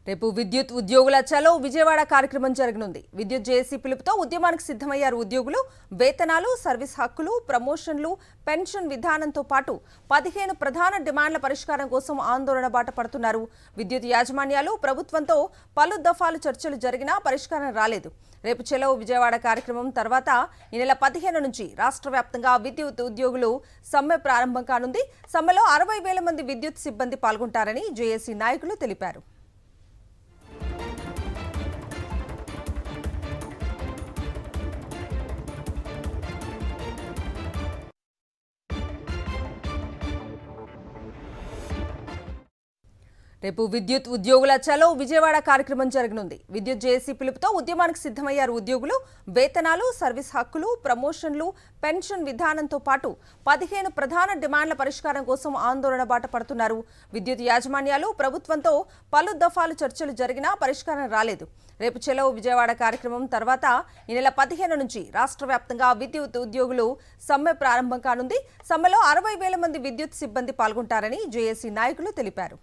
రేపు విద్యుత్ ఉద్యోగుల చలో విజయవాడ కార్యక్రమం జరగనుంది. విద్యుత్ జేఏసీ పిలుపుతో ఉద్యమానికి సిద్ధమయ్యారు ఉద్యోగులు. వేతనాలు, సర్వీస్ హక్కులు, ప్రమోషన్లు, పెన్షన్ విధానంతో పాటు 15 ప్రధాన డిమాండ్ల పరిష్కారం కోసం ఆందోళన బాట పడుతున్నారు. విద్యుత్ యాజమాన్యాలు ప్రభుత్వంతో పలు దఫాలు చర్చలు జరిగినా పరిష్కారం రాలేదు. రేపు చలో విజయవాడ కార్యక్రమం తర్వాత ఈ నెల 15 నుంచి రాష్ట్ర వ్యాప్తంగా విద్యుత్ ఉద్యోగులు సమ్మె ప్రారంభం కానుంది. సమ్మెలో 60,000 మంది విద్యుత్ సిబ్బంది పాల్గొంటారని జేఏసీ నాయకులు తెలిపారు. రేపు విద్యుత్ ఉద్యోగుల చలో విజయవాడ కార్యక్రమం జరగనుంది. విద్యుత్ జేఏసీ పిలుపుతో ఉద్యమానికి సిద్ధమయ్యారు ఉద్యోగులు. వేతనాలు, సర్వీస్ హక్కులు, ప్రమోషన్లు, పెన్షన్ విధానంతో పాటు 15 ప్రధాన డిమాండ్ల పరిష్కారం కోసం ఆందోళన బాట పడుతున్నారు. విద్యుత్ యాజమాన్యాలు ప్రభుత్వంతో పలు దఫాలు చర్చలు జరిగినా పరిష్కారం రాలేదు. రేపు చలో విజయవాడ కార్యక్రమం తర్వాత ఈ నెల 15 నుంచి రాష్ట్ర వ్యాప్తంగా విద్యుత్ ఉద్యోగులు సమ్మె ప్రారంభం కానుంది. సమ్మెలో 60,000 మంది విద్యుత్ సిబ్బంది పాల్గొంటారని జేఏసీ నాయకులు తెలిపారు.